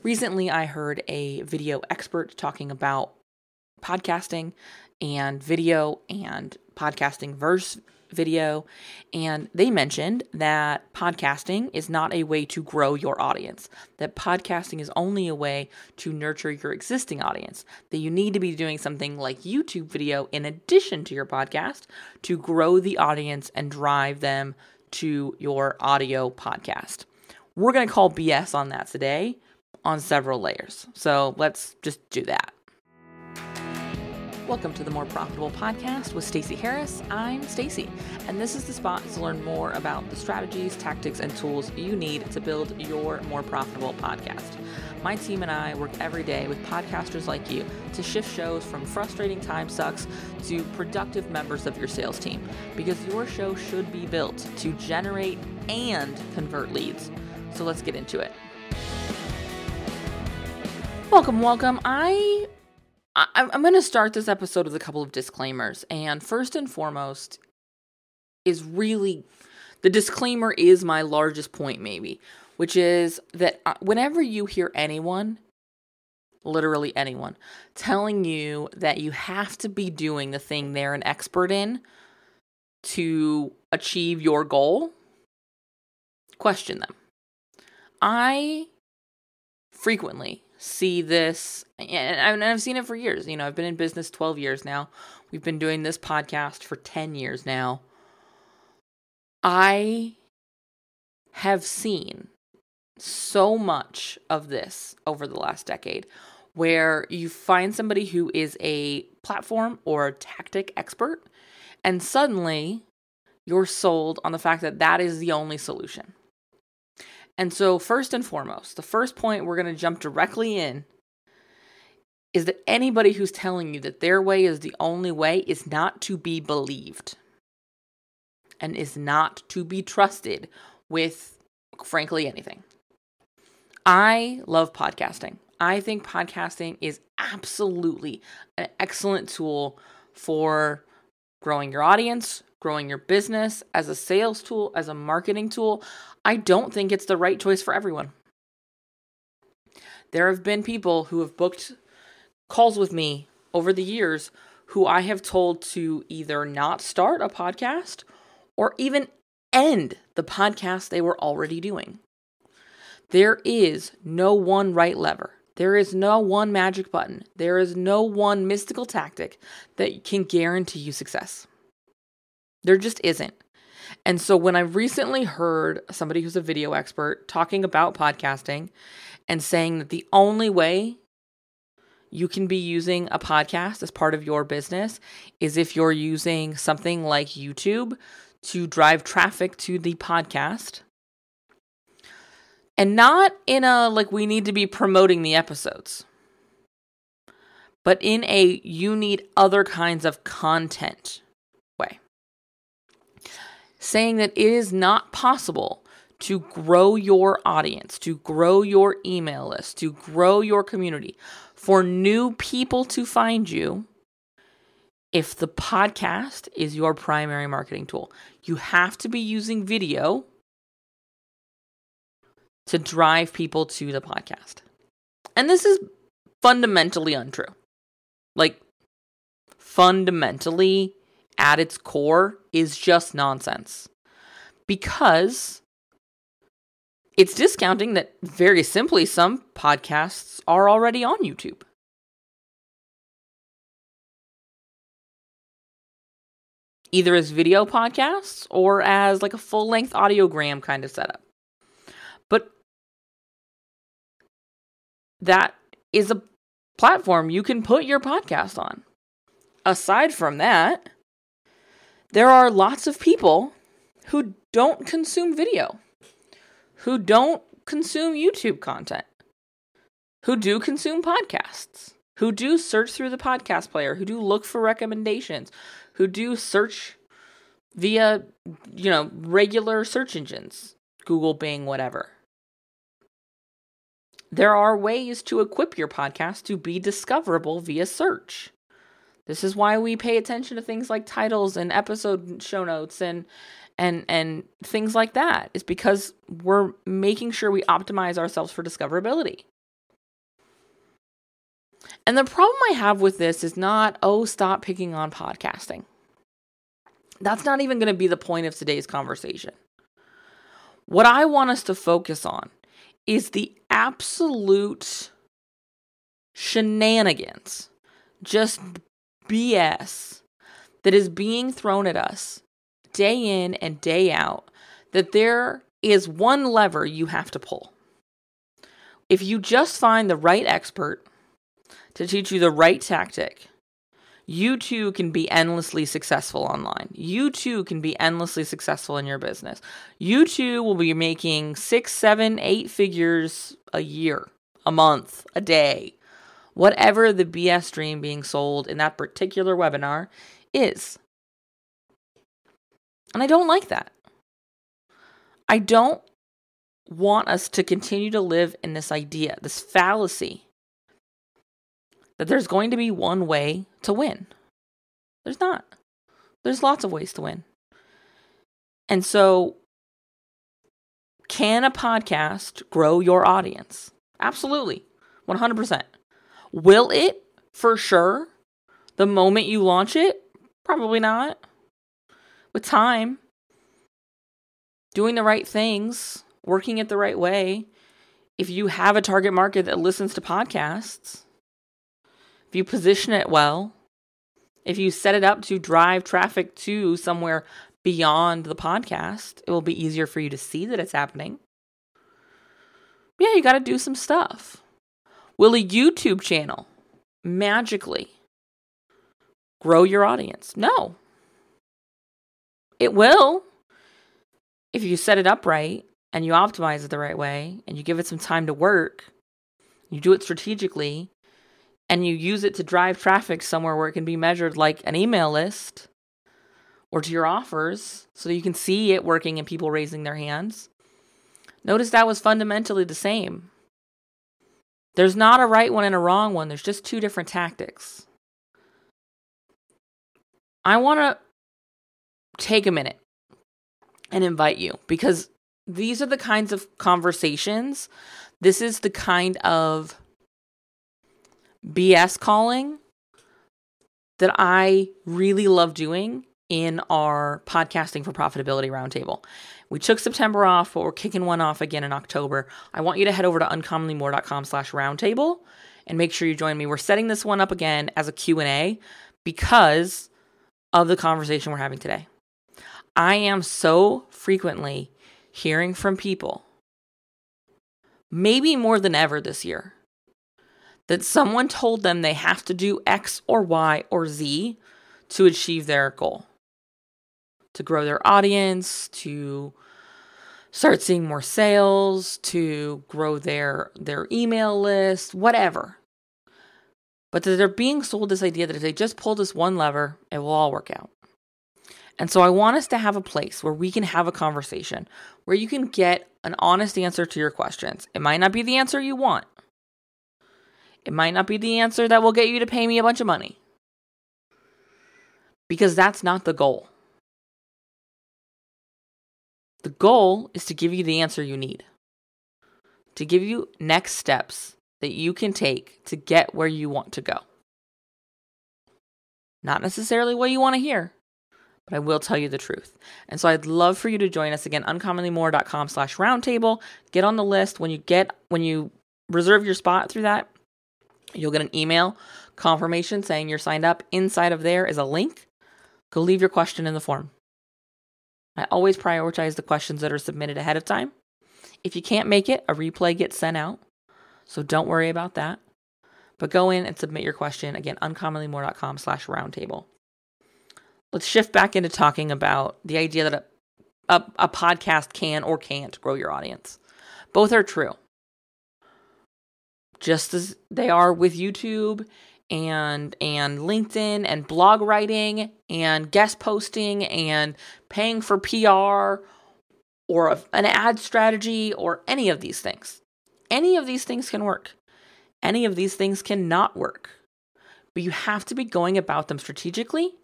Recently, I heard a video expert talking about podcasting and video and podcasting versus video, and they mentioned that podcasting is not a way to grow your audience, that podcasting is only a way to nurture your existing audience, that you need to be doing something like YouTube video in addition to your podcast to grow the audience and drive them to your audio podcast. We're going to call BS on that today on several layers. So let's just do that. Welcome to the More Profitable Podcast with Stacey Harris. I'm Stacey, and this is the spot to learn more about the strategies, tactics, and tools you need to build your more profitable podcast. My team and I work every day with podcasters like you to shift shows from frustrating time sucks to productive members of your sales team, because your show should be built to generate and convert leads. So let's get into it. Welcome. I'm going to start this episode with a couple of disclaimers. And first and foremost is really, the disclaimer is my largest point maybe, which is that whenever you hear anyone, literally anyone, telling you that you have to be doing the thing they're an expert in to achieve your goal, question them. I frequently see this, and I've seen it for years. I've been in business 12 years now. We've been doing this podcast for 10 years now. I have seen so much of this over the last decade, where you find somebody who is a platform or a tactic expert, and suddenly you're sold on the fact that that is the only solution. And so first and foremost, the first point we're going to jump directly in is that anybody who's telling you that their way is the only way is not to be believed and is not to be trusted with, frankly, anything. I love podcasting. I think podcasting is absolutely an excellent tool for growing your audience, growing your business, as a sales tool, as a marketing tool. I don't think it's the right choice for everyone. There have been people who have booked calls with me over the years who I have told to either not start a podcast or even end the podcast they were already doing. There is no one right lever. There is no one magic button. There is no one mystical tactic that can guarantee you success. There just isn't. And so when I recently heard somebody who's a video expert talking about podcasting and saying that the only way you can be using a podcast as part of your business is if you're using something like YouTube to drive traffic to the podcast, and not in a like we need to be promoting the episodes, but in a you need other kinds of content way. Saying that it is not possible to grow your audience, to grow your email list, to grow your community, for new people to find you if the podcast is your primary marketing tool. You have to be using video to drive people to the podcast. And this is fundamentally untrue. Like, fundamentally, at its core, is just nonsense. Because it's discounting that, very simply, some podcasts are already on YouTube. Either as video podcasts or as like a full-length audiogram kind of setup. But that is a platform you can put your podcast on. Aside from that, there are lots of people who don't consume video, who don't consume YouTube content, who do consume podcasts, who do search through the podcast player, who do look for recommendations, who do search via, regular search engines, Google, Bing, whatever. There are ways to equip your podcast to be discoverable via search. This is why we pay attention to things like titles and episode show notes and things like that. It's because we're making sure we optimize ourselves for discoverability. And the problem I have with this is not, oh, stop picking on podcasting. That's not even going to be the point of today's conversation. What I want us to focus on is the absolute shenanigans, just BS that is being thrown at us day in and day out, that there is one lever you have to pull. If you just find the right expert to teach you the right tactic, you too can be endlessly successful online. You too can be endlessly successful in your business. You too will be making 6, 7, 8 figures a year, a month, a day, whatever the BS dream being sold in that particular webinar is. And I don't like that. I don't want us to continue to live in this idea, this fallacy, that there's going to be one way to win. There's not. There's lots of ways to win. And so, can a podcast grow your audience? Absolutely. 100%. Will it? For sure. The moment you launch it? Probably not. With time, doing the right things, working it the right way, if you have a target market that listens to podcasts, if you position it well, if you set it up to drive traffic to somewhere beyond the podcast, it will be easier for you to see that it's happening. Yeah, you got to do some stuff. Will a YouTube channel magically grow your audience? No. It will if you set it up right and you optimize it the right way and you give it some time to work, you do it strategically, and you use it to drive traffic somewhere where it can be measured like an email list or to your offers so you can see it working and people raising their hands. Notice that was fundamentally the same. There's not a right one and a wrong one. There's just two different tactics. I want to take a minute and invite you, because these are the kinds of conversations, this is the kind of BS calling that I really love doing in our Podcasting for Profitability roundtable. We took September off, but we're kicking one off again in October. I want you to head over to uncommonlymore.com/roundtable and make sure you join me. We're setting this one up again as a Q&A because of the conversation we're having today. I am so frequently hearing from people, maybe more than ever this year, that someone told them they have to do X or Y or Z to achieve their goal, to grow their audience, to start seeing more sales, to grow their email list, whatever. But that they're being sold this idea that if they just pull this one lever, it will all work out. And so I want us to have a place where we can have a conversation, where you can get an honest answer to your questions. It might not be the answer you want. It might not be the answer that will get you to pay me a bunch of money, because that's not the goal. The goal is to give you the answer you need, to give you next steps that you can take to get where you want to go. Not necessarily what you want to hear, but I will tell you the truth. And so I'd love for you to join us again, uncommonlymore.com/roundtable. Get on the list. When you reserve your spot through that, you'll get an email confirmation saying you're signed up. Inside of there is a link. Go leave your question in the form. I always prioritize the questions that are submitted ahead of time. If you can't make it, a replay gets sent out. So don't worry about that. But go in and submit your question. Again, uncommonlymore.com/roundtable. Let's shift back into talking about the idea that a podcast can or can't grow your audience. Both are true. Just as they are with YouTube and LinkedIn and blog writing and guest posting and paying for PR or an ad strategy or any of these things. Any of these things can work. Any of these things cannot work. But you have to be going about them strategically,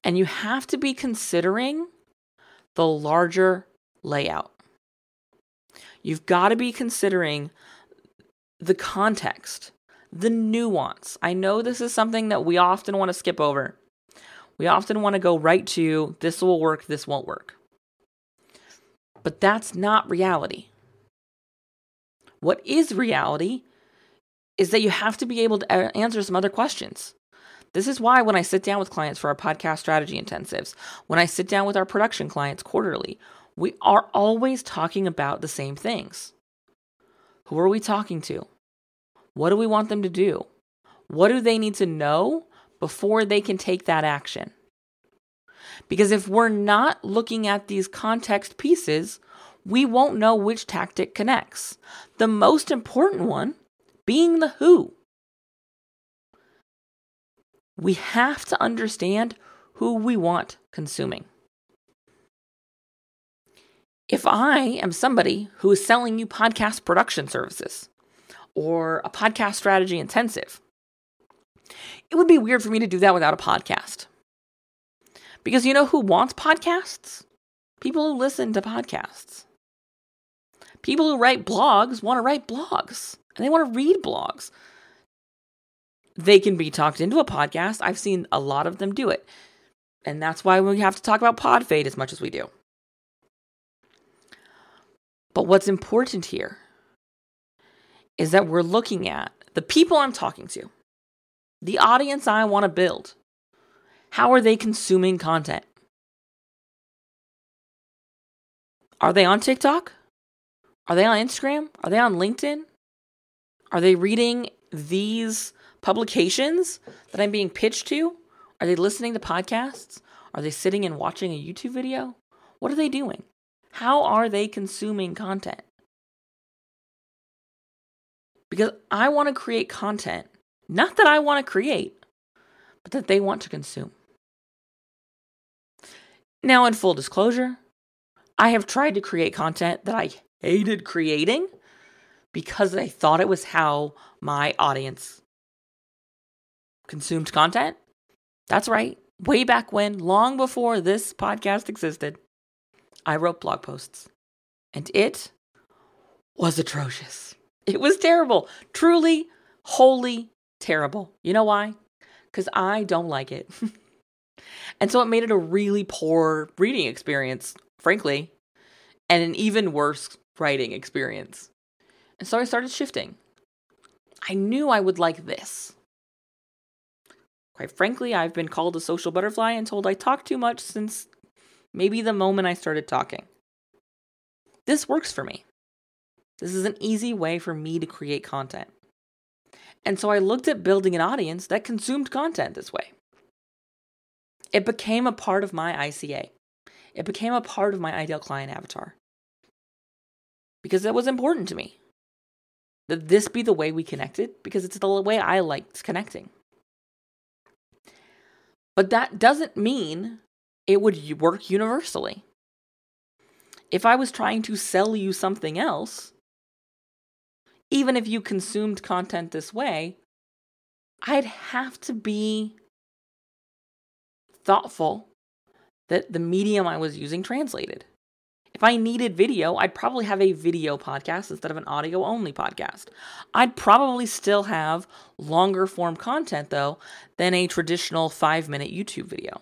and you have to be considering the larger layout. You've got to be considering the context, the nuance. I know this is something that we often want to skip over. We often want to go right to this will work, this won't work. But that's not reality. What is reality is that you have to be able to answer some other questions. This is why when I sit down with clients for our podcast strategy intensives, when I sit down with our production clients quarterly, we are always talking about the same things. Who are we talking to? What do we want them to do? What do they need to know before they can take that action? Because if we're not looking at these context pieces, we won't know which tactic connects. The most important one being the who. We have to understand who we want consuming. If I am somebody who is selling you podcast production services or a podcast strategy intensive, it would be weird for me to do that without a podcast. Because you know who wants podcasts? People who listen to podcasts. People who write blogs want to write blogs and they want to read blogs. They can be talked into a podcast. I've seen a lot of them do it. And that's why we have to talk about pod fade as much as we do. But what's important here is that we're looking at the people I'm talking to, the audience I want to build. How are they consuming content? Are they on TikTok? Are they on Instagram? Are they on LinkedIn? Are they reading these publications that I'm being pitched to? Are they listening to podcasts? Are they sitting and watching a YouTube video? What are they doing? How are they consuming content? Because I want to create content, not that I want to create, but that they want to consume. Now, in full disclosure, I have tried to create content that I hated creating because I thought it was how my audience consumed content. That's right. Way back when, long before this podcast existed, I wrote blog posts. And it was atrocious. It was terrible. Truly, wholly terrible. You know why? Because I don't like it. And so it made it a really poor reading experience, frankly, and an even worse writing experience. And so I started shifting. I knew I would like this. Quite frankly, I've been called a social butterfly and told I talk too much since maybe the moment I started talking. This works for me. This is an easy way for me to create content. And so I looked at building an audience that consumed content this way. It became a part of my ICA. It became a part of my ideal client avatar. Because it was important to me that this be the way we connected, because it's the way I liked connecting. But that doesn't mean it would work universally. If I was trying to sell you something else, even if you consumed content this way, I'd have to be thoughtful that the medium I was using translated. If I needed video, I'd probably have a video podcast instead of an audio-only podcast. I'd probably still have longer form content, though, than a traditional 5-minute YouTube video.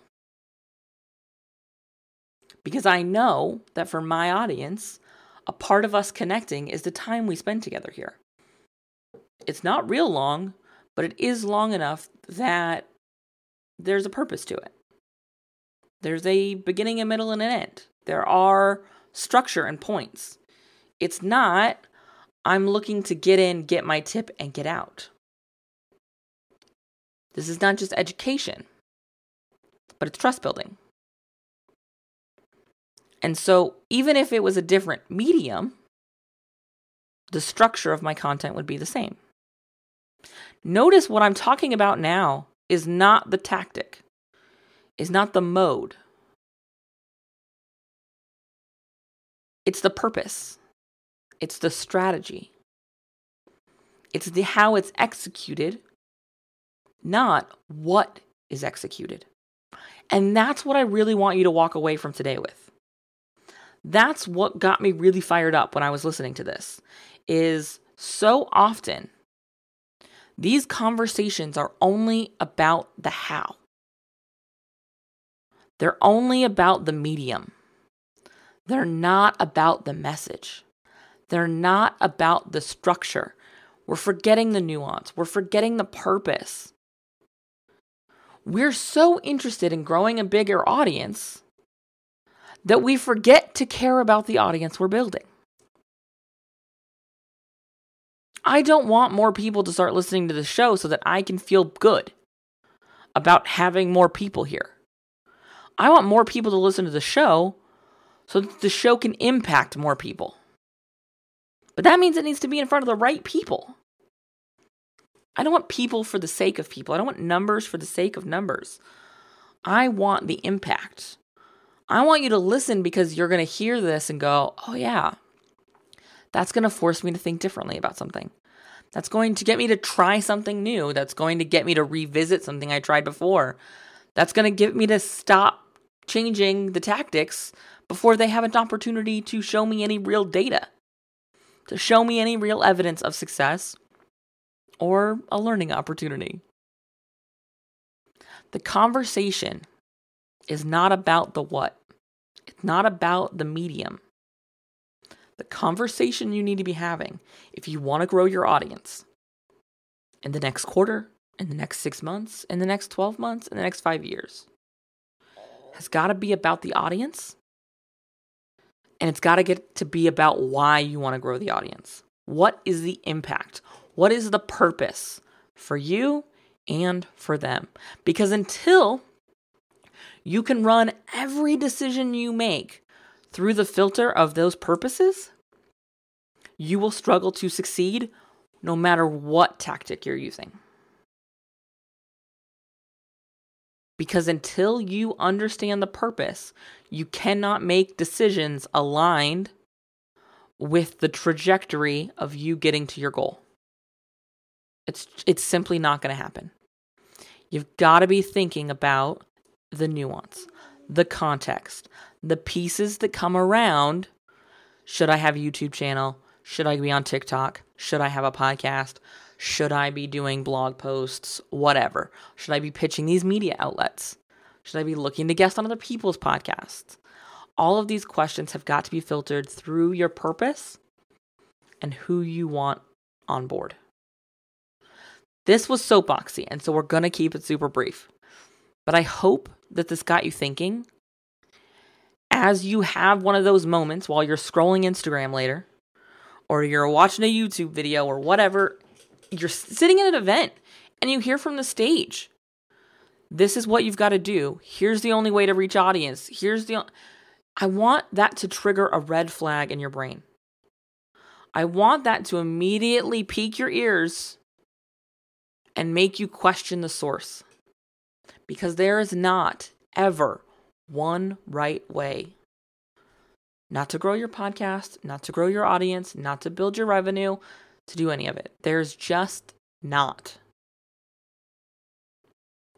Because I know that for my audience, a part of us connecting is the time we spend together here. It's not real long, but it is long enough that there's a purpose to it. There's a beginning, a middle, and an end. There are structure and points. It's not, I'm looking to get in, get my tip, and get out. This is not just education, but it's trust building. And so even if it was a different medium, the structure of my content would be the same. Notice what I'm talking about now is not the tactic, is not the mode. It's the purpose. It's the strategy. It's the how it's executed, not what is executed. And that's what I really want you to walk away from today with. That's what got me really fired up when I was listening to this, is so often These conversations are only about the how. They're only about the medium. They're not about the message. They're not about the structure. We're forgetting the nuance. We're forgetting the purpose. We're so interested in growing a bigger audience that we forget to care about the audience we're building. I don't want more people to start listening to the show so that I can feel good about having more people here. I want more people to listen to the show so that the show can impact more people. But that means it needs to be in front of the right people. I don't want people for the sake of people. I don't want numbers for the sake of numbers. I want the impact. I want you to listen because you're going to hear this and go, oh yeah, that's going to force me to think differently about something. That's going to get me to try something new. That's going to get me to revisit something I tried before. That's going to get me to stop changing the tactics before they have an opportunity to show me any real data, to show me any real evidence of success or a learning opportunity. The conversation is not about the what. It's not about the medium. The conversation you need to be having if you want to grow your audience in the next quarter, in the next 6 months, in the next 12 months, in the next 5 years has got to be about the audience, and it's got to get to be about why you want to grow the audience. What is the impact? What is the purpose for you and for them? Because until you can run every decision you make through the filter of those purposes, you will struggle to succeed no matter what tactic you're using. Because until you understand the purpose, you cannot make decisions aligned with the trajectory of you getting to your goal. It's simply not going to happen. You've got to be thinking about the nuance, the context, the pieces that come around. Should I have a YouTube channel? Should I be on TikTok? Should I have a podcast? Should I be doing blog posts? Whatever. Should I be pitching these media outlets? Should I be looking to guest on other people's podcasts? All of these questions have got to be filtered through your purpose and who you want on board. This was soapboxy, and so we're going to keep it super brief. But I hope that this got you thinking as you have one of those moments while you're scrolling Instagram later, or you're watching a YouTube video or whatever, you're sitting in an event and you hear from the stage, this is what you've got to do. Here's the only way to reach audience. I want that to trigger a red flag in your brain. I want that to immediately pique your ears and make you question the source. Because there is not ever one right way. Not to grow your podcast, not to grow your audience, not to build your revenue, to do any of it. There's just not.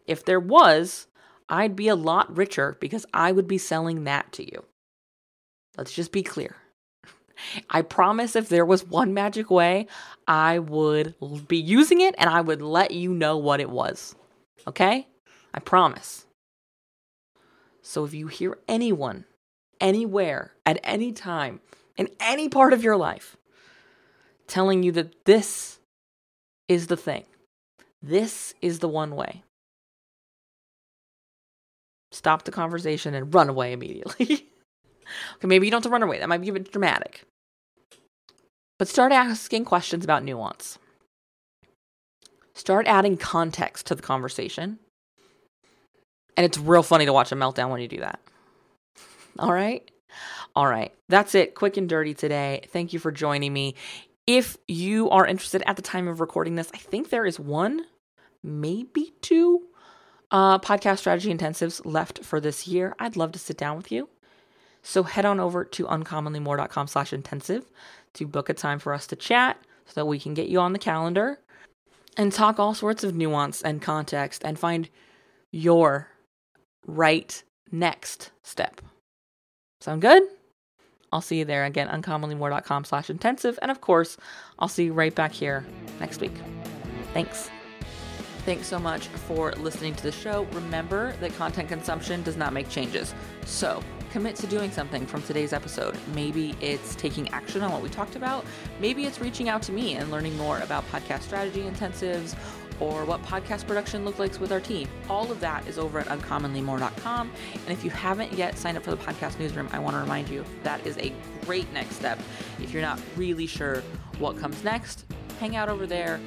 If there was, I'd be a lot richer because I would be selling that to you. Let's just be clear. I promise if there was one magic way, I would be using it and I would let you know what it was. Okay? I promise. So if you hear anyone, anywhere, at any time, in any part of your life, telling you that this is the thing, this is the one way, stop the conversation and run away immediately. Okay, maybe you don't have to run away. That might be a bit dramatic. But start asking questions about nuance. Start adding context to the conversation. And it's real funny to watch a meltdown when you do that. All right? All right. That's it. Quick and dirty today. Thank you for joining me. If you are interested at the time of recording this, I think there is one, maybe two podcast strategy intensives left for this year. I'd love to sit down with you. So head on over to uncommonlymore.com/intensive to book a time for us to chat so that we can get you on the calendar and talk all sorts of nuance and context and find your right next step. Sound good? I'll see you there. Again, uncommonlymore.com/intensive. And of course, I'll see you right back here next week. Thanks. Thanks so much for listening to the show. Remember that content consumption does not make changes. So commit to doing something from today's episode. Maybe it's taking action on what we talked about. Maybe it's reaching out to me and learning more about podcast strategy intensives or what podcast production looks like with our team. All of that is over at uncommonlymore.com. And if you haven't yet signed up for the podcast newsroom, I want to remind you that is a great next step. If you're not really sure what comes next, hang out over there.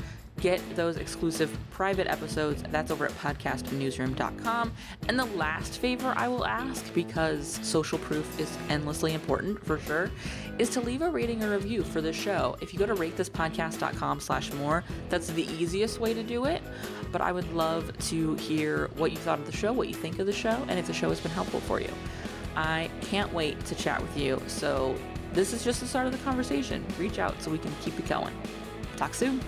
Get those exclusive private episodes. That's over at podcastnewsroom.com. And the last favor I will ask, because social proof is endlessly important for sure, is to leave a rating or review for the show. If you go to ratethispodcast.com/more, that's the easiest way to do it. But I would love to hear what you thought of the show, what you think of the show, and if the show has been helpful for you. I can't wait to chat with you. So this is just the start of the conversation. Reach out so we can keep it going. Talk soon.